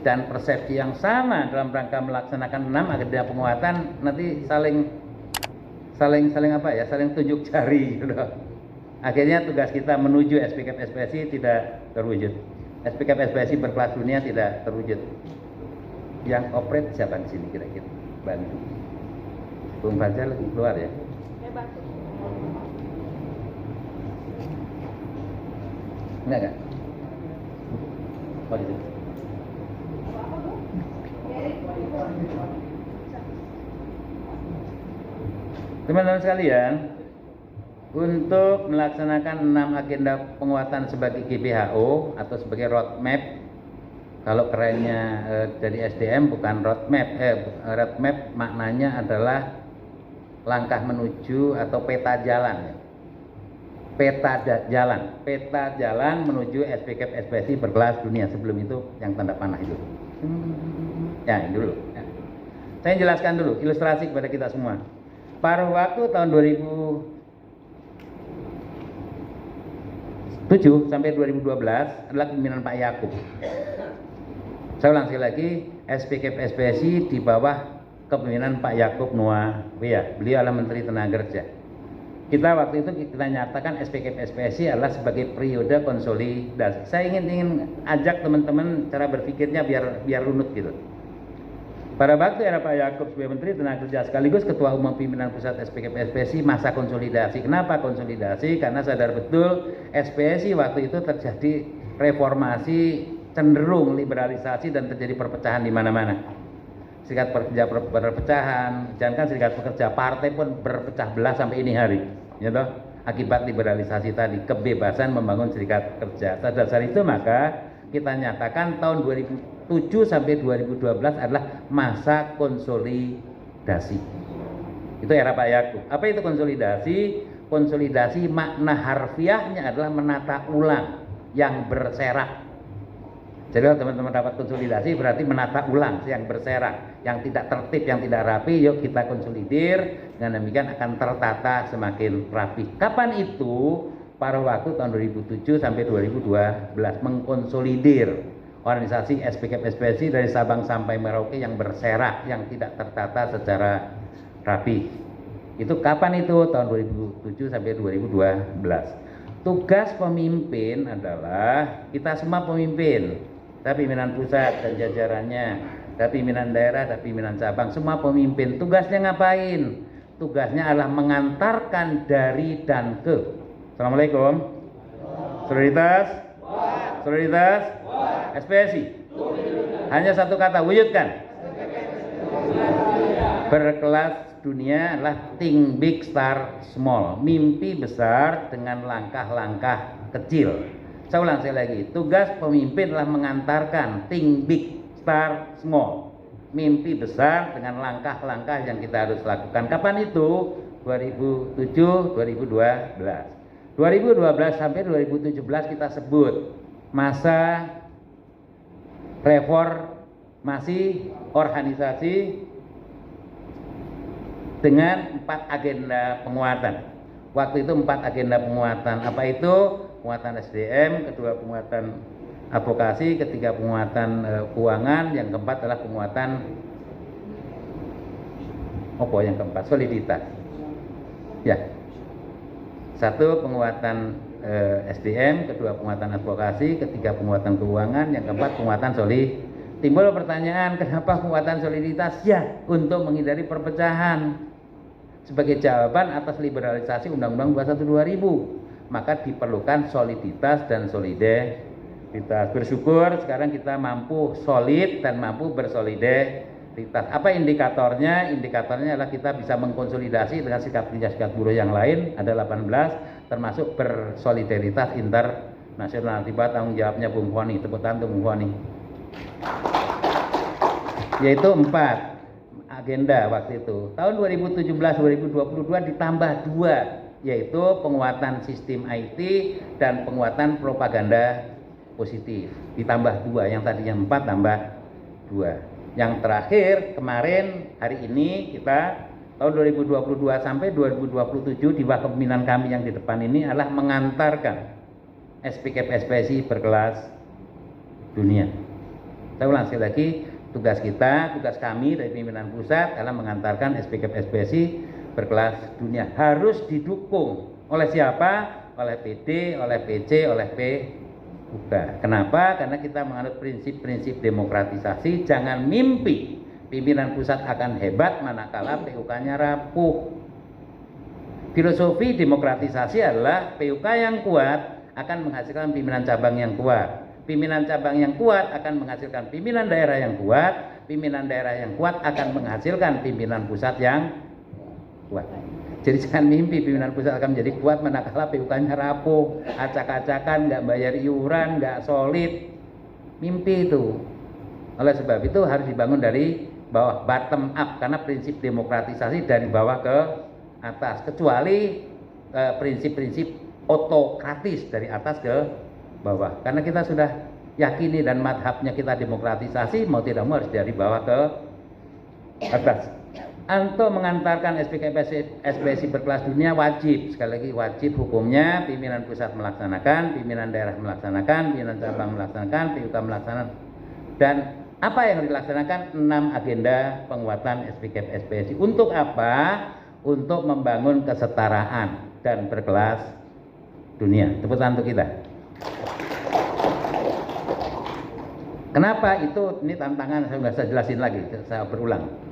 dan persepsi yang sama dalam rangka melaksanakan 6 agenda penguatan, nanti saling tunjuk jari gitu. Akhirnya tugas kita menuju SPKP SPSI tidak terwujud. SPKP SPSI berkelas dunia tidak terwujud. Yang operate siapa di sini kira-kira? Bantu. Bung Fajar lagi keluar ya? Bantu. Enggak? Oh, itu. Teman-teman sekalian, untuk melaksanakan 6 agenda penguatan sebagai GPHO atau sebagai roadmap, kalau kerennya dari SDM bukan roadmap, roadmap maknanya adalah langkah menuju atau peta jalan. Peta jalan menuju SPKP SPSI berkelas dunia. Sebelum itu yang tanda panah itu. Ya, ini dulu. Ya. Saya jelaskan dulu ilustrasi kepada kita semua. Pada waktu tahun 2007 sampai 2012 adalah kepemimpinan Pak Yakub. Saya ulang sekali lagi, SPKP SPSI di bawah kepemimpinan Pak Yakub Noah Wiyah. Beliau adalah Menteri Tenaga Kerja. Kita waktu itu kita nyatakan SPKP SPSI adalah sebagai periode konsolidasi. Saya ingin ajak teman-teman cara berpikirnya biar runut gitu. Pada waktu era Pak Yakub sebagai Menteri Tenaga Kerja sekaligus Ketua Umum Pimpinan Pusat SPKP SPSI masa konsolidasi. Kenapa konsolidasi? Karena sadar betul SPSI waktu itu terjadi reformasi, cenderung liberalisasi dan terjadi perpecahan di mana-mana. Serikat pekerja berpecahan, jangankan serikat pekerja, partai pun berpecah belah sampai ini hari, ya toh? Akibat liberalisasi tadi, kebebasan membangun serikat kerja. Pada dasar itu maka kita nyatakan tahun 2007 sampai 2012 adalah masa konsolidasi. Itu era Pak Yakub. Apa itu konsolidasi? Konsolidasi makna harfiahnya adalah menata ulang yang berserak. Jadi kalau teman-teman dapat konsolidasi berarti menata ulang yang berserak, yang tidak tertib, yang tidak rapi, yuk kita konsolidir, dengan demikian akan tertata semakin rapi. Kapan itu? Pada waktu tahun 2007 sampai 2012 mengkonsolidir organisasi SPKP SPSI dari Sabang sampai Merauke yang berserak, yang tidak tertata secara rapi. Itu kapan itu? Tahun 2007 sampai 2012. Tugas pemimpin adalah kita semua pemimpin, pimpinan pusat dan jajarannya, pimpinan daerah, pimpinan cabang, semua pemimpin. Tugasnya ngapain? Tugasnya adalah mengantarkan dari dan ke. Assalamualaikum. Solidaritas, SPSI. Hanya satu kata, wujudkan. Berkelas dunia adalah think big, start small. Mimpi besar dengan langkah-langkah kecil. Saya ulang sekali lagi, tugas pemimpin adalah mengantarkan think big, start small. Mimpi besar dengan langkah-langkah yang kita harus lakukan. Kapan itu? 2007, 2012. 2012 sampai 2017 kita sebut masa reformasi organisasi dengan 4 agenda penguatan. Waktu itu 4 agenda penguatan. Apa itu? Penguatan SDM, kedua penguatan advokasi, ketiga penguatan keuangan, yang keempat adalah penguatan yang keempat soliditas. Ya. 1 penguatan SDM, kedua penguatan advokasi, ketiga penguatan keuangan, yang keempat penguatan soliditas. Timbul pertanyaan, kenapa penguatan soliditas? Ya, untuk menghindari perpecahan. Sebagai jawaban atas liberalisasi Undang-Undang 21 2000, maka diperlukan soliditas dan solidaritas. Bersyukur sekarang kita mampu solid dan mampu bersolidaritas. Apa indikatornya? Indikatornya adalah kita bisa mengkonsolidasi dengan sikap kerja sikap buruh yang lain, ada 18, termasuk bersolidaritas internasional. Tiba tanggung jawabnya Bung Foni, tepuk tangan Bung Foni. Yaitu 4 agenda waktu itu. Tahun 2017-2022 ditambah 2, yaitu penguatan sistem IT dan penguatan propaganda positif. Ditambah 2, yang tadinya 4 tambah 2. Yang terakhir kemarin hari ini kita tahun 2022 sampai 2027 di bawah kepemimpinan kami yang di depan ini adalah mengantarkan SPKP SPSI berkelas dunia. Saya ulang sekali lagi, tugas kami dari pimpinan pusat adalah mengantarkan SPKP SPSI berkelas dunia. Harus didukung oleh siapa? Oleh PD, oleh PC, oleh PUK. Kenapa? Karena kita menganut prinsip-prinsip demokratisasi. Jangan mimpi pimpinan pusat akan hebat manakala PUK-nya rapuh. Filosofi demokratisasi adalah PUK yang kuat akan menghasilkan pimpinan cabang yang kuat. Pimpinan cabang yang kuat akan menghasilkan pimpinan daerah yang kuat. Pimpinan daerah yang kuat akan menghasilkan pimpinan pusat yang kuat. Jadi jangan mimpi pimpinan pusat akan menjadi kuat manakala PUK-nya rapuh, acak-acakan, nggak bayar iuran, nggak solid. Mimpi itu. Oleh sebab itu harus dibangun dari bawah, bottom up, karena prinsip demokratisasi dari bawah ke atas. Kecuali prinsip-prinsip otokratis dari atas ke bawah. Karena kita sudah yakini dan madhabnya kita demokratisasi, mau tidak mau harus dari bawah ke atas. Untuk mengantarkan SPSI berkelas dunia wajib, sekali lagi wajib hukumnya, pimpinan pusat melaksanakan, pimpinan daerah melaksanakan, pimpinan cabang melaksanakan, PUK melaksanakan. Dan apa yang dilaksanakan? 6 agenda penguatan SPSI. Untuk apa? Untuk membangun kesetaraan dan berkelas dunia. Tepuk tangan untuk kita. Kenapa itu? Ini tantangan, saya nggak usah jelasin lagi, saya berulang.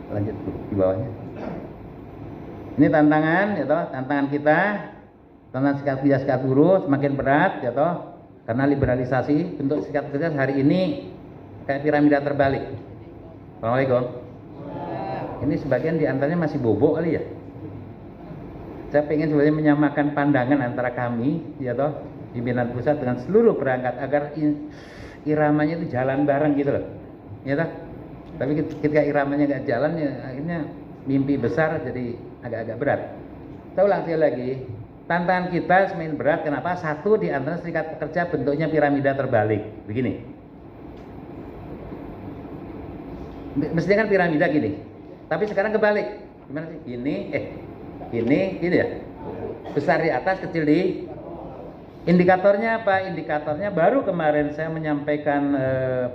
Lanjut di bawahnya. Ini tantangan, ya toh, tantangan kita, tantangan sikat kerja sikat buruh semakin berat, ya toh, karena liberalisasi. Bentuk sikat kerja hari ini kayak piramida terbalik. Assalamualaikum. Ini sebagian diantaranya masih bobo kali ya. Saya pengen sebenarnya menyamakan pandangan antara kami, ya toh, pimpinan pusat dengan seluruh perangkat agar iramanya itu jalan bareng gitu loh, ya toh. Tapi ketika iramanya nggak jalan, ya akhirnya mimpi besar jadi agak-agak berat. Saya ulang sekali lagi, tantangan kita semakin berat. Kenapa? Satu di antara serikat pekerja bentuknya piramida terbalik, begini. Mestinya kan piramida gini, tapi sekarang kebalik. Gimana sih? Gini ya. Besar di atas, kecil di. Indikatornya apa? Indikatornya baru kemarin saya menyampaikan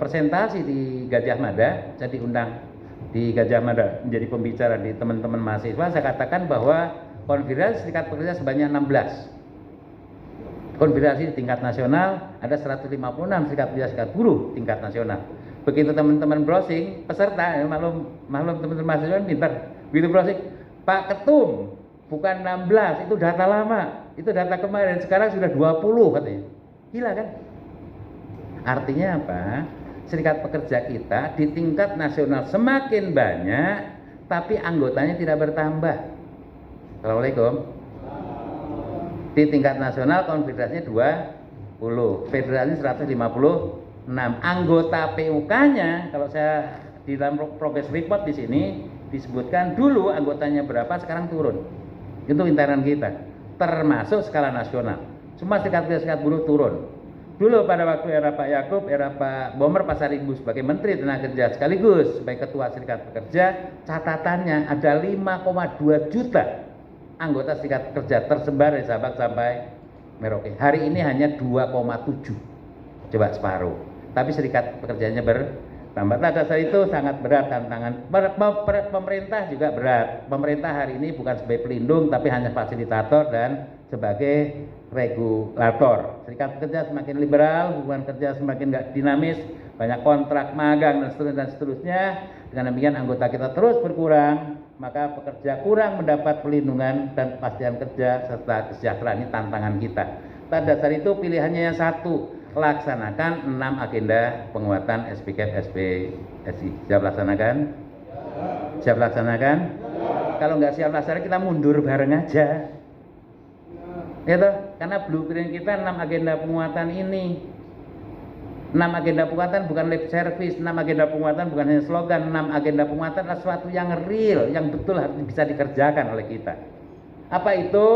presentasi di Gajah Mada. Saya diundang di Gajah Mada menjadi pembicara di teman-teman mahasiswa. Saya katakan bahwa konfederasi serikat pekerja sebanyak 16. Konfederasi di tingkat nasional ada 156 serikat pekerja serikat buruh tingkat nasional. Begitu teman-teman browsing peserta, maklum teman-teman mahasiswa pintar. Begitu browsing, Pak Ketum, bukan 16, itu data lama. Itu data kemarin, sekarang sudah 20 katanya. Gila kan? Artinya apa? Serikat pekerja kita di tingkat nasional semakin banyak, tapi anggotanya tidak bertambah. Assalamualaikum. Di tingkat nasional konfederasinya 20, federasi 156. Anggota PUK-nya, kalau saya di dalam progress report di sini disebutkan dulu anggotanya berapa, sekarang turun. Itu intern kita. Termasuk skala nasional. Semua serikat buruh turun. Dulu pada waktu era Pak Yakub, era Pak Bomer Pasaribu sebagai Menteri Tenaga Kerja sekaligus sebagai Ketua Serikat Pekerja, catatannya ada 5,2 juta anggota serikat pekerja tersebar dari Sabang sampai Merauke. Hari ini hanya 2,7. Coba separuh. Tapi serikat pekerjanya bertambah. Nah, dasar itu sangat berat tantangan. Pemerintah juga berat. Pemerintah hari ini bukan sebagai pelindung, tapi hanya fasilitator dan sebagai regulator. Serikat pekerja semakin liberal, hubungan kerja semakin nggak dinamis, banyak kontrak magang dan seterusnya. Dengan demikian anggota kita terus berkurang, maka pekerja kurang mendapat perlindungan dan kepastian kerja serta kesejahteraan. Ini tantangan kita. Pada dasar itu pilihannya yang satu, laksanakan 6 agenda penguatan SPSI. Siap laksanakan? Siap laksanakan? Kalau nggak siap laksanakan, kita mundur bareng aja. Ya toh? Karena blueprint kita 6 agenda penguatan ini. 6 agenda penguatan bukan lip service, 6 agenda penguatan bukan hanya slogan, 6 agenda penguatan adalah sesuatu yang real, yang betul harus bisa dikerjakan oleh kita. Apa itu?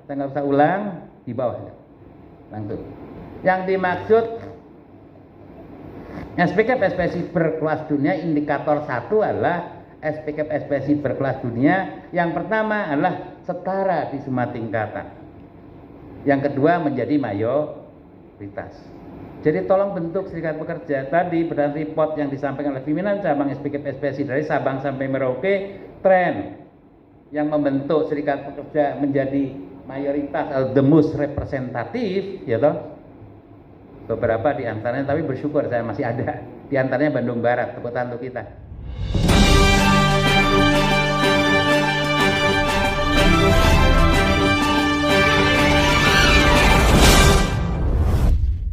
Saya nggak usah ulang, di bawah langsung. Yang dimaksud SPSI berkelas dunia, indikator satu adalah SPSI berkelas dunia. Yang pertama adalah setara di semua tingkatan. Yang kedua menjadi mayoritas. Jadi tolong bentuk serikat pekerja. Tadi berdasarkan report yang disampaikan oleh pimpinan cabang SPKP SPSI dari Sabang sampai Merauke, tren yang membentuk serikat pekerja menjadi mayoritas atau the most representatif, ya toh. Beberapa di antaranya, tapi bersyukur saya masih ada. Di antaranya Bandung Barat, tepuk tangan untuk kita.